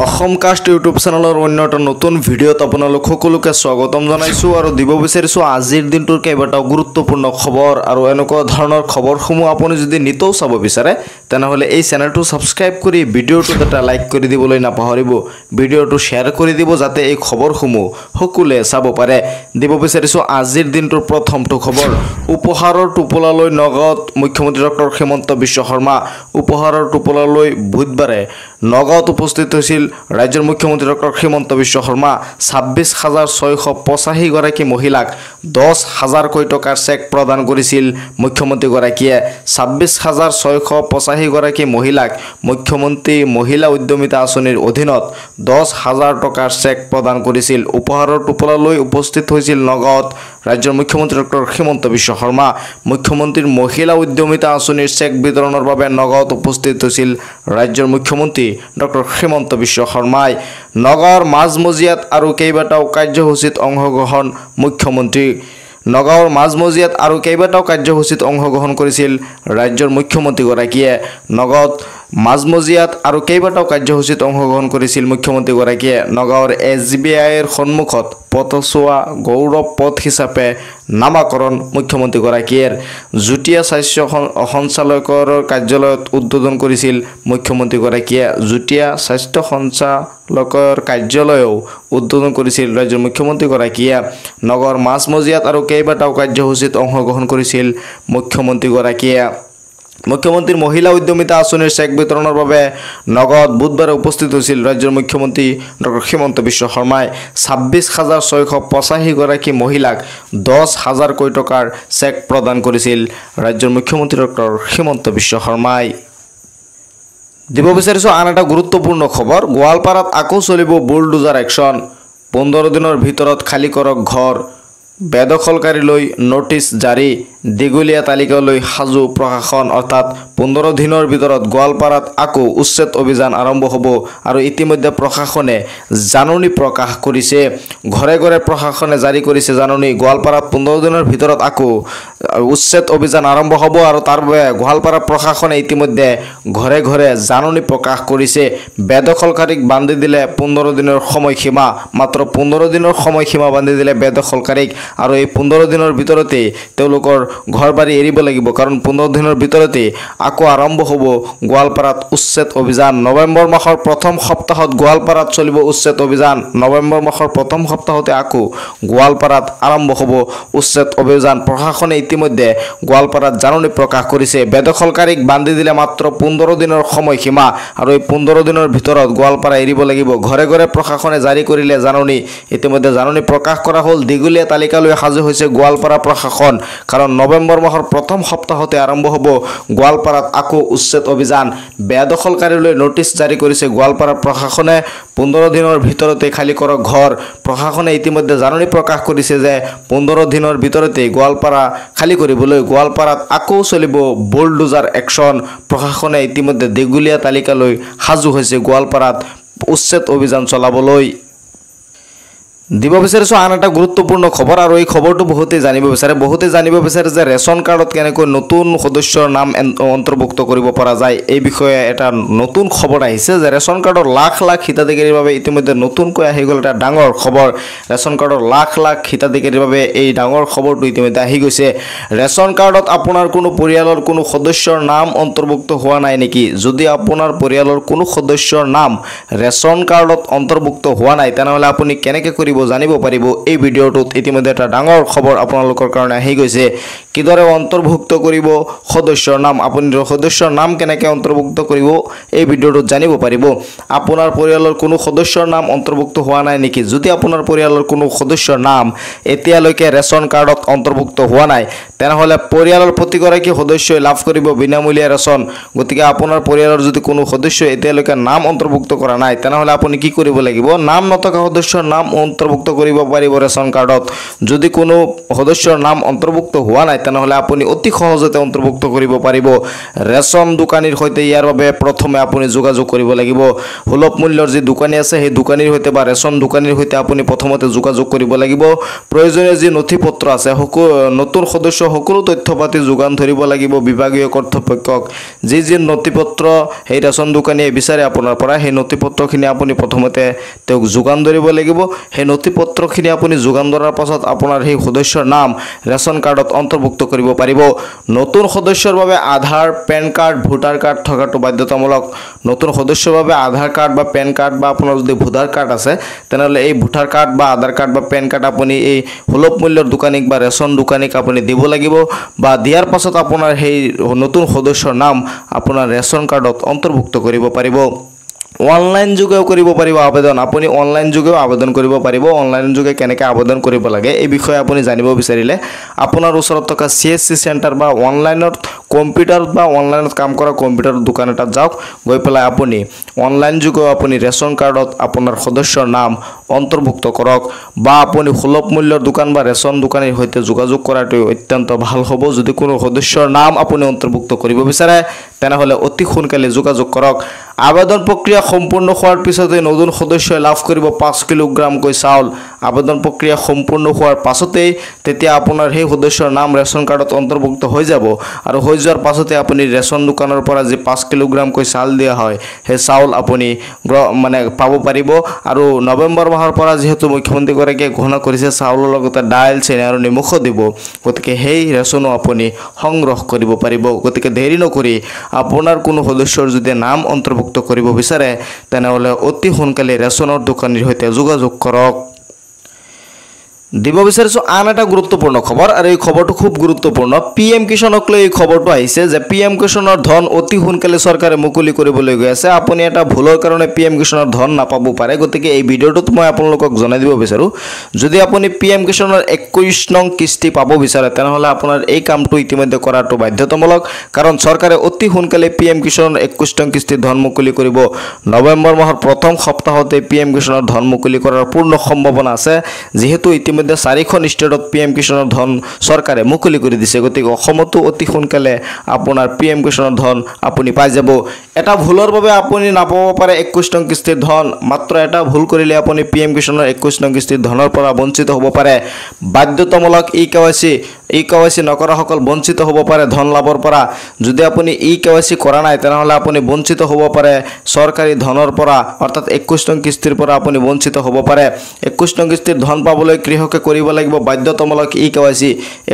Assam caste YouTube চেনেলৰ অন্য এটা নতুন ভিডিঅ'ত আপোনালোক সকলোকে স্বাগতম জনাইছোঁ আৰু দিব বিচাৰিছোঁ আজিৰ দিনটোৰ কেইবাটাও গুৰুত্বপূৰ্ণ খবৰ আৰু এনেকুৱা ধৰণৰ খবৰসমূহ আপুনি যদি নিতৌ চাব বিচাৰে তেনেহ'লে এই চেনেলটো ছাবস্ক্ৰাইব কৰি ভিডিঅ'টোত এটা লাইক কৰি দিবলৈ নাপাহৰিব ভিডিঅ'টো শ্বেয়াৰ কৰি দিব যাতে এই খবৰসমূহ সকলোৱে চাব পাৰে দিব বিচাৰিছোঁ আজিৰ দিনটোৰ প্ৰথমটো খবৰ উপহাৰৰ টোপোলালৈ নগাঁৱত মুখ্যমন্ত্ৰী ডক্টৰ হিমন্ত বিশ্ব শৰ্মা উপহাৰৰ টোপোলালৈ বুধবাৰে নগাঁৱত উপস্থিত হৈছিল ৰাজ্যৰ মুখ্যমন্ত্ৰী ডক্টৰ হিমন্ত বিশ্ব শৰ্মা ২৬,৬৮৫ গৰাকী মহিলাক ১০,০০০ কোটি টকাৰ চেক প্ৰদান কৰিছিল মুখ্যমন্ত্ৰীগৰাকীয়ে ২৬,৬৮৫ গৰাকী মহিলাক মুখ্যমন্ত্ৰী মহিলা উদ্যমিতা আঁচনিৰ অধীনত ১০,০০০ টকাৰ চেক প্ৰদান কৰিছিল উপহাৰৰ টোপোলালৈ উপস্থিত হৈছিল নগাঁৱত ৰাজ্যৰ মুখ্যমন্ত্ৰী ডক্টৰ হিমন্ত বিশ্ব শৰ্মা মুখ্যমন্ত্ৰীৰ মহিলা উদ্যমিতা আঁচনিৰ চেক বিতৰণৰ বাবে নগাঁৱত উপস্থিত হৈছিল ৰাজ্যৰ মুখ্যমন্ত্ৰী ডক্টৰ হিমন্ত বিশ্ব শৰ্মাই নগাঁৱৰ মাজমজিয়াত আৰু কেইবাটাও কাৰ্যসূচীত অংশগ্ৰহণ মুখ্যমন্ত্ৰী নগাঁৱৰ মাজমজিয়াত আৰু কেইবাটাও কাৰ্যসূচীত অংশগ্ৰহণ কৰিছিল ৰাজ্যৰ মুখ্যমন্ত্ৰীগৰাকীয়ে নগাঁৱত মাজমজিয়াত আৰু কেইবাটাও কাৰ্যসূচীত অংশগ্ৰহণ কৰিছিল মুখ্যমন্ত্ৰীগৰাকীয়ে নগাঁৱৰ SBIৰ সন্মুখত পথছোৱা গৌৰৱ পথ হিচাপে নামাকৰণ মুখ্যমন্ত্ৰীগৰাকীয়ে যুটীয়া স্বাস্থ্য সঞ্চালকৰ কাৰ্যালয়ত উদ্বোধন কৰিছিল মুখ্যমন্ত্ৰীগৰাকীয়ে যুটীয়া স্বাস্থ্য সঞ্চালকৰ কাৰ্যালয়ও উদ্বোধন কৰিছিল ৰাজ্যৰ মুখ্যমন্ত্ৰীগৰাকীয়ে নগৰ মাজমজিয়াত আৰু কেইবাটাও কাৰ্যসূচীত অংশগ্ৰহণ কৰিছিল মুখ্যমন্ত্ৰীগৰাকীয়ে মুখ্যমন্ত্ৰীৰ মহিলা উদ্যমিতা আঁচনিৰ চেক বিতৰণৰ বাবে নগাঁৱত বুধবাৰে উপস্থিত হৈছিল ৰাজ্যৰ মুখ্যমন্ত্ৰী ডক্টৰ হিমন্ত বিশ্ব শৰ্মাই ২৬,৬৮৫ গৰাকী মহিলাক ১০,০০০ কোটি টকাৰ চেক প্ৰদান কৰিছিল ৰাজ্যৰ মুখ্যমন্ত্ৰী ডক্টৰ হিমন্ত বিশ্ব শৰ্মাই দিব বিচাৰিছোঁ আন এটা গুৰুত্বপূৰ্ণ খবৰ গোৱালপাৰাত আকৌ চলিব বুলডোজাৰ একশ্যন ১৫ দিনৰ ভিতৰত খালী কৰক ঘৰ বেদখলকাৰীলৈ নোটিছ জাৰি দীঘলীয়া তালিকালৈ সাজু প্ৰশাসন অৰ্থাৎ ১৫ দিনৰ ভিতৰত গোৱালপাৰাত আকৌ উচ্ছেদ অভিযান আৰম্ভ হ'ব আৰু ইতিমধ্যে প্ৰশাসনে জাননী প্ৰকাশ কৰিছে ঘৰে ঘৰে প্ৰশাসনে জাৰি কৰিছে জাননী গোৱালপাৰাত ১৫ দিনৰ ভিতৰত আকৌ উচ্ছেদ অভিযান আৰম্ভ হ'ব আৰু তাৰ বাবে গোৱালপাৰা প্ৰশাসনে ইতিমধ্যে ঘৰে ঘৰে জাননী প্ৰকাশ কৰিছে বেদখলকাৰীক বান্ধি দিলে ১৫ দিনৰ সময়সীমা মাত্ৰ ১৫ দিনৰ সময়সীমা বান্ধি দিলে বেদখলকাৰীক আৰু এই ১৫ দিনৰ ভিতৰতে তেওঁলোকৰ ঘৰ বাৰী এৰিব লাগিব কাৰণ ১৫ দিনৰ ভিতৰতে আকৌ আৰম্ভ হ'ব গোৱালপাৰাত উচ্ছেদ অভিযান নৱেম্বৰ মাহৰ প্ৰথম সপ্তাহত গোৱালপাৰাত চলিব উচ্ছেদ অভিযান নৱেম্বৰ মাহৰ প্ৰথম সপ্তাহতে আকৌ গোৱালপাৰাত আৰম্ভ হ'ব উচ্ছেদ অভিযান প্ৰশাসনে ইতিমধ্যে গোৱালপাৰাত জাননী প্ৰকাশ কৰিছে বেদখলকাৰীক বান্ধি দিলে মাত্ৰ ১৫ দিনৰ সময়সীমা আৰু এই ১৫ দিনৰ ভিতৰত গোৱালপাৰা এৰিব লাগিব ঘৰে ঘৰে প্ৰশাসনে জাৰি কৰিলে জাননী ইতিমধ্যে জাননী প্ৰকাশ কৰা হ'ল দীঘলীয়া তালিকালৈ সাজু হৈছে গোৱালপাৰা প্ৰশাসন কাৰণ নৱেম্বৰ মাহৰ প্ৰথম সপ্তাহতে আৰম্ভ হ'ব গোৱালপাৰাত আকৌ উচ্ছেদ অভিযান বেদখলকাৰীলৈ নোটিছ জাৰি কৰিছে গোৱালপাৰা প্ৰশাসনে ১৫ দিনৰ ভিতৰতে খালী কৰক ঘৰ প্ৰশাসনে ইতিমধ্যে জাননী প্ৰকাশ কৰিছে যে ১৫ দিনৰ ভিতৰতে গোৱালপাৰা খালী কৰিবলৈ গোৱালপাৰাত আকৌ চলিব বুলডোজাৰ একশ্যন প্ৰশাসনে ইতিমধ্যে দীঘলীয়া তালিকালৈ সাজু হৈছে গোৱালপাৰাত উচ্ছেদ অভিযান চলাবলৈ দিব বিচাৰিছোঁ আন এটা গুৰুত্বপূৰ্ণ খবৰ আৰু এই খবৰটো বহুতেই জানিব বিচাৰে যে ৰেচন কাৰ্ডত কেনেকৈ নতুন সদস্যৰ নাম অন্তৰ্ভুক্ত কৰিব পৰা যায় এই বিষয়ে এটা নতুন খবৰ আহিছে যে ৰেচন কাৰ্ডৰ লাখ লাখ হিতাধিকাৰীৰ বাবে ইতিমধ্যে নতুনকৈ আহি গ'ল এটা ডাঙৰ খবৰ ৰেচন কাৰ্ডৰ লাখ লাখ হিতাধিকাৰীৰ বাবে এই ডাঙৰ খবৰটো ইতিমধ্যে আহি গৈছে ৰেচন কাৰ্ডত আপোনাৰ কোনো পৰিয়ালৰ কোনো সদস্যৰ নাম অন্তৰ্ভুক্ত হোৱা নাই নেকি যদি আপোনাৰ পৰিয়ালৰ কোনো সদস্যৰ নাম ৰেচন কাৰ্ডত অন্তৰ্ভুক্ত হোৱা নাই তেনেহ'লে আপুনি কেনেকৈ কৰিব জানিব পাৰিব এই ভিডিঅ'টোত ইতিমধ্যে এটা ডাঙৰ খবৰ আপোনালোকৰ কাৰণে আহি গৈছে কিদৰে অন্তৰ্ভুক্ত কৰিব সদস্যৰ নাম আপুনি সদস্যৰ নাম কেনেকৈ অন্তৰ্ভুক্ত কৰিব এই ভিডিঅ'টোত জানিব পাৰিব আপোনাৰ পৰিয়ালৰ কোনো সদস্যৰ নাম অন্তৰ্ভুক্ত হোৱা নাই নেকি যদি আপোনাৰ পৰিয়ালৰ কোনো সদস্যৰ নাম এতিয়ালৈকে ৰেচন কাৰ্ডত অন্তৰ্ভুক্ত হোৱা নাই তেনেহ'লে পৰিয়ালৰ প্ৰতিগৰাকী সদস্যই লাভ কৰিব বিনামূলীয়া ৰেচন গতিকে আপোনাৰ পৰিয়ালৰ যদি কোনো সদস্য এতিয়ালৈকে নাম অন্তৰ্ভুক্ত কৰা নাই তেনেহ'লে আপুনি কি কৰিব লাগিব নাম নথকা সদস্যৰ নাম অন্তৰ্ভুক্ত কৰিব পাৰিব ৰেচন কাৰ্ডত যদি কোনো সদস্যৰ নাম অন্তৰ্ভুক্ত হোৱা নাই তেনেহলে আপুনি অতি সহজতে অন্তৰ্ভুক্ত কৰিব পাৰিব ৰেচন দোকানীৰ সৈতে ইয়াৰ বাবে প্ৰথমে আপুনি যোগাযোগ কৰিব লাগিব সুলভ মূল্যৰ যি দোকানী আছে সেই দোকানীৰ সৈতে বা ৰেচন দোকানীৰ সৈতে আপুনি প্ৰথমতে যোগাযোগ কৰিব লাগিব প্ৰয়োজনীয় যি নথিপত্ৰ আছে নতুন সদস্য সকলো তথ্য পাতি যোগান ধৰিব লাগিব বিভাগীয় কৰ্তৃপক্ষক যি নথিপত্ৰ সেই ৰেচন দোকানীয়ে বিচাৰে আপোনাৰ পৰা সেই নথিপত্ৰখিনি আপুনি প্ৰথমতে তেওঁক যোগান ধৰিব লাগিব সেই নথিপত্ৰখিনি আপুনি যোগান ধৰাৰ পাছত আপোনাৰ সেই সদস্যৰ নাম ৰেচন কাৰ্ডত অন্তৰ্ভুক্ত কৰিব পাৰিব নতুন সদস্যৰ বাবে আধাৰ পেন কাৰ্ড ভোটাৰ কাৰ্ড থকাটো বাধ্যতামূলক নতুন সদস্যৰ বাবে আধাৰ কাৰ্ড বা পেন কাৰ্ড বা আপোনাৰ যদি ভোটাৰ কাৰ্ড আছে তেনেহলে এই ভোটাৰ কাৰ্ড বা আধাৰ কাৰ্ড বা পেন কাৰ্ড আপুনি এই সুলভ মূল্যৰ দোকানীক বা ৰেচন দোকানীক আপুনি দিব লাগিব বা দিয়াৰ পাছত আপোনাৰ সেই নতুন সদস্যৰ নাম আপোনাৰ ৰেচন কাৰ্ডত অন্তৰ্ভুক্ত কৰিব পাৰিব অনলাইন যোগেও কৰিব পাৰিব আবেদন আপুনি অনলাইন যোগেও আবেদন কৰিব পাৰিব অনলাইন যোগে কেনেকৈ আবেদন কৰিব লাগে এই বিষয়ে আপুনি জানিব বিচাৰিলে আপোনাৰ ওচৰত থকা CSC চেণ্টাৰ বা অনলাইনত কম্পিউটাৰত বা অনলাইনত কাম কৰা কম্পিউটাৰ দোকান এটাত যাওক গৈ পেলাই আপুনি অনলাইন যোগেও আপুনি ৰেচন কাৰ্ডত আপোনাৰ সদস্যৰ নাম অন্তৰ্ভুক্ত কৰক বা আপুনি সুলভ মূল্যৰ দোকান বা ৰেচন দোকানীৰ সৈতে যোগাযোগ কৰাটো অত্যন্ত ভাল হ'ব যদি কোনো সদস্যৰ নাম আপুনি অন্তৰ্ভুক্ত কৰিব বিচাৰে তেনেহলে অতি সোনকালে যোগাযোগ কৰক আবেদন প্ৰক্ৰিয়া সম্পূৰ্ণ হোৱাৰ পিছতে নতুন সদস্যই লাভ কৰিব 5 কিলোগ্ৰামকৈ চাউল আবেদন প্ৰক্ৰিয়া সম্পূৰ্ণ হোৱাৰ পাছতে তেতিয়া আপোনাৰ সেই সদস্যৰ নাম ৰেচন কাৰ্ডত অন্তৰ্ভুক্ত হৈ যাব আৰু হৈ যোৱাৰ পাছতে আপুনি ৰেচন দোকানৰ পৰা যে 5 কিলোগ্ৰামকৈ চাউল দিয়া হয় সেই চাউল আপুনি মানে পাব পাৰিব আৰু নৱেম্বৰ মাহৰ পৰা যেহেতু মুখ্যমন্ত্ৰী গৰাকীয়ে ঘোষণা কৰিছে চাউলৰ লগতে ডাইল চেনি আৰু নিমখ দিব গতিকে সেই ৰেচনো আপুনি সংগ্ৰহ কৰিব পাৰিব গতিকে দেৰি নকৰি আপোনাৰ কোনো সদস্যৰ যদি নাম অন্তৰ্ভুক্ত কৰিব বিচাৰে তেনেহলে অতি সোনকালে ৰেচনৰ দোকানীৰ সৈতে যোগাযোগ কৰক দিব বিচাৰিছো আন এটা গুৰুত্বপূৰ্ণ খবৰ আৰু এই খবৰটো খুব গুৰুত্বপূৰ্ণ PM কিষাণক লৈ এই খবৰটো আহিছে যে PM কিষাণৰ ধন অতি সোনকালে চৰকাৰে মুকলি কৰিবলৈ গৈ আছে আপুনি এটা ভুলৰ কাৰণে PM কিষাণৰ ধন নাপাব পাৰে গতিকে এই ভিডিঅ'টোত মই আপোনালোকক জনাই দিব বিচাৰো যদি আপুনি PM কিষাণৰ 21 নং কিস্তি পাব বিচাৰে তেনেহলে আপোনাৰ এই কামটো ইতিমধ্যে কৰাটো বাধ্যতামূলক কাৰণ চৰকাৰে অতি সোনকালে PM কিষাণৰ 21 নং কিস্তি ধন মুকলি কৰিব নৱেম্বৰ মাহৰ প্ৰথম সপ্তাহতে PM কিষাণৰ ধন মুকলি কৰাৰ পূৰ্ণ সম্ভাৱনা আছে যেহেতু ইতিমধ্যে 4খন ষ্টেটত PM কিষাণৰ ধন চৰকাৰে মুকলি কৰি দিছে গতিকে অসমতো অতি সোনকালে আপোনাৰ PM কিষাণৰ ধন আপুনি পাই যাব এটা ভুলৰ বাবে আপুনি নাপাব পাৰে 21 নং কিস্তিৰ ধন মাত্ৰ এটা ভুল কৰিলে আপুনি PM কিষাণৰ 21 নং কিস্তিৰ ধনৰ পৰা বঞ্চিত হ'ব পাৰে বাধ্যতামূলক EKYC নকৰা সকল বঞ্চিত হ'ব পাৰে ধন লাভৰ পৰা যদি আপুনি EKYC কৰা নাই তেনেহলে আপুনি বঞ্চিত হ'ব পাৰে চৰকাৰী ধনৰ পৰা অৰ্থাৎ 21 নং কিস্তিৰ পৰা আপুনি বঞ্চিত হ'ব পাৰে 21 নং কিস্তিৰ ধন পাবলৈ কৃষকে কৰিব লাগিব বাধ্যতামূলক EKYC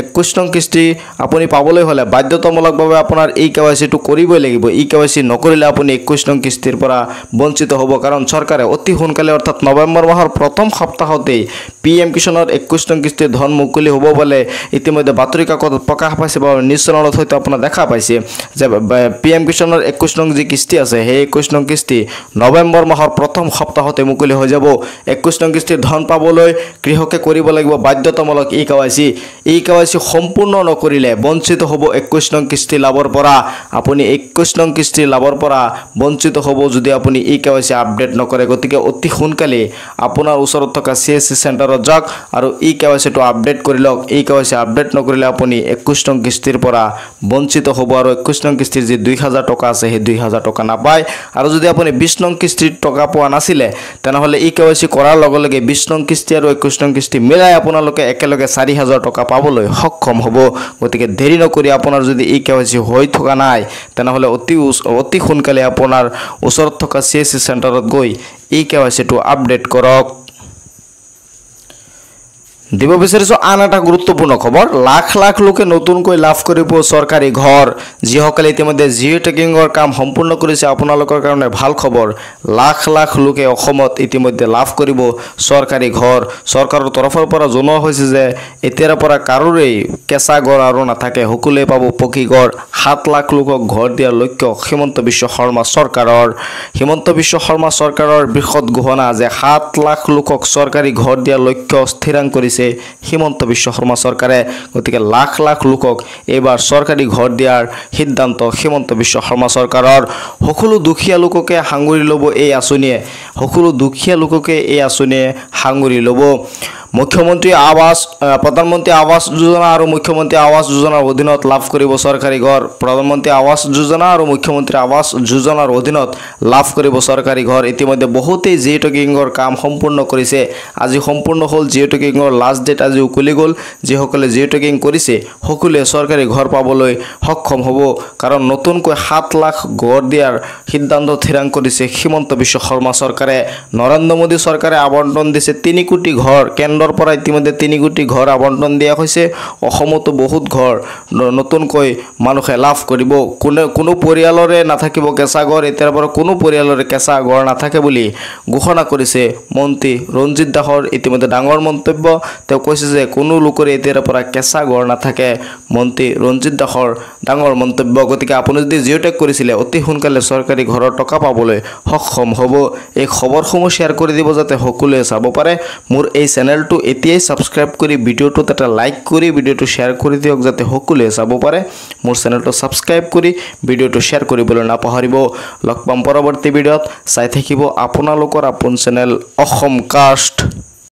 21 নং কিস্তি আপুনি পাবলৈ হলে বাধ্যতামূলকভাৱে আপোনাৰ EKYC টো কৰিবই লাগিব EKYC নকৰিলে আপুনি 21 নং কিস্তিৰ পৰা বঞ্চিত হ'ব কাৰণ চৰকাৰে অতি সোনকালে অৰ্থাৎ নৱেম্বৰ মাহৰ প্ৰথম সপ্তাহতে PM কিষাণৰ 21 নং কিস্তিৰ ধন মুকলি হ'ব বলে ইতিমধ্যে বাতৰি কাকতত প্ৰকাশ পাইছে বা নিশ্চয়নত হয়তো আপোনাৰ দেখা পাইছে যে PM কিষাণৰ 21 নং যি কিস্তি আছে সেই 21 নং কিস্তি নৱেম্বৰ মাহৰ প্ৰথম সপ্তাহতে মুকলি হৈ যাব 21 নং কিস্তিৰ ধন পাবলৈ কৃষকে কৰিব লাগিব বাধ্যতামূলক EKYC সম্পূৰ্ণ নকৰিলে বঞ্চিত হ'ব 21 নং কিস্তি লাভৰ পৰা আপুনি 21 নং কিস্তি লাভৰ পৰা বঞ্চিত হ'ব যদি আপুনি EKYC আপডেট নকৰে গতিকে অতি সোনকালে আপোনাৰ ওচৰত থকা CSC চেণ্টাৰত যাওক আৰু EKYC টো আপডেট কৰি লওক EKYC আপডেট নকৰিলে আপুনি 21 নং কিস্তিৰ পৰা বঞ্চিত হ'ব আৰু 21 নং কিস্তিৰ যি 2000 টকা আছে সেই 2000 টকা নাপায় আৰু যদি আপুনি 20 নং কিস্তিৰ টকা পোৱা নাছিলে তেনেহলে EKYC কৰাৰ লগে লগে 20 নং কিস্তি আৰু 21 নং কিস্তি মিলাই আপোনালোকে একেলগে 4000 টকা পাবলৈ সক্ষম হ'ব গতিকে দেৰি নকৰি আপোনাৰ যদি EKYC হৈ থকা নাই তেনেহলে অতি সোনকালে আপোনাৰ ওচৰত থকা CSC চেণ্টাৰত গৈ EKYC টো আপডেট কৰক দিব বিচাৰিছো আন এটা গুৰুত্বপূৰ্ণ খবৰ লাখ লাখ লোকে নতুনকৈ লাভ কৰিব চৰকাৰী ঘৰ যিসকলে ইতিমধ্যে জিঅ' টেকিংৰ কাম সম্পূৰ্ণ কৰিছে আপোনালোকৰ কাৰণে ভাল খবৰ লাখ লাখ লোকে অসমত ইতিমধ্যে লাভ কৰিব চৰকাৰী ঘৰ চৰকাৰৰ তৰফৰ পৰা জনোৱা হৈছে যে এতিয়াৰ পৰা কাৰোৰেই কেঁচা ঘৰ আৰু নাথাকে সকলোৱে পাব পকী ঘৰ 7 লাখ লোকক ঘৰ দিয়াৰ লক্ষ্য হিমন্ত বিশ্ব শৰ্মা চৰকাৰৰ বৃহৎ ঘোষণা যে 7 লাখ লোকক চৰকাৰী ঘৰ দিয়াৰ লক্ষ্য স্থিৰাং কৰিছে হিমন্ত বিশ্ব শৰ্মা চৰকাৰে গতিকে লাখ লাখ লোকক এবাৰ চৰকাৰী ঘৰ দিয়াৰ সিদ্ধান্ত হিমন্ত বিশ্ব শৰ্মা চৰকাৰৰ সকলো দুখীয়া লোককে সাঙুৰি ল'ব এই আঁচনিয়ে সকলো দুখীয়া লোককে এই আঁচনিয়ে সাঙুৰি ল'ব। প্ৰধানমন্ত্ৰী আৱাস যোজনা আৰু মুখ্যমন্ত্ৰী আৱাস যোজনাৰ অধীনত লাভ কৰিব চৰকাৰী ঘৰ। প্ৰধানমন্ত্ৰী আৱাস যোজনা আৰু মুখ্যমন্ত্ৰী আৱাস যোজনাৰ অধীনত লাভ কৰিব চৰকাৰী ঘৰ। ইতিমধ্যে বহুতেই জিঅ' টেকিঙৰ কাম সম্পূৰ্ণ কৰিছে। আজি সম্পূৰ্ণ হ'ল জিঅ' টেকিঙৰ লাষ্ট ডেট আজি উকলি গ'ল। যিসকলে জিঅ' টেকিং কৰিছে সকলোৱে চৰকাৰী ঘৰ পাবলৈ সক্ষম হ'ব, কাৰণ নতুনকৈ 7 লাখ ঘৰ দিয়াৰ সিদ্ধান্ত থিৰাং কৰিছে হিমন্ত বিশ্ব শৰ্মা চৰকাৰে। নৰেন্দ্ৰ মোদী চৰকাৰে আবণ্টন দিছে 3 কোটি ঘৰ। কেন্দ্ৰৰ পৰা ইতিমধ্যে 3 কোটি ঘৰ আবণ্টন দিয়া হৈছে। অসমতো বহুত ঘৰ নতুনকৈ মানুহে লাভ কৰিব। কোনো পৰিয়ালৰে নাথাকিব কেঁচা ঘৰ। এতিয়াৰ পৰা কোনো পৰিয়ালৰে কেঁচা ঘৰ নাথাকে বুলি ঘোষণা কৰিছে মন্ত্ৰী ৰঞ্জিত দাসৰ ইতিমধ্যে ডাঙৰ মন্তব্য। তেওঁ কৈছে যে কোনো লোকৰে এতিয়াৰ পৰা কেঁচা ঘৰ নাথাকে। মন্ত্ৰী ৰঞ্জিত দাসৰ ডাঙৰ মন্তব্য। গতিকে আপুনি যদি জিঅ' টেক কৰিছিলে অতি সোনকালে চৰকাৰী ঘৰৰ টকা পাবলৈ সক্ষম হ'ব। এই খবৰসমূহ শ্বেয়াৰ কৰি দিব যাতে সকলোৱে চাব পাৰে। মোৰ এই চেনেলটো এতিয়াই ছাবস্ক্ৰাইব কৰি ভিডিঅ'টোত এটা লাইক কৰি ভিডিঅ'টো শ্বেয়াৰ কৰি দিয়ক যাতে সকলোৱে চাব পাৰে। মোৰ চেনেলটো ছাবস্ক্ৰাইব কৰি ভিডিঅ'টো শ্বেয়াৰ কৰিবলৈ নাপাহৰিব। লগ পাম পৰৱৰ্তী ভিডিঅ'ত। চাই থাকিব আপোনালোকৰ আপোন চেনেল অসম কাষ্ট।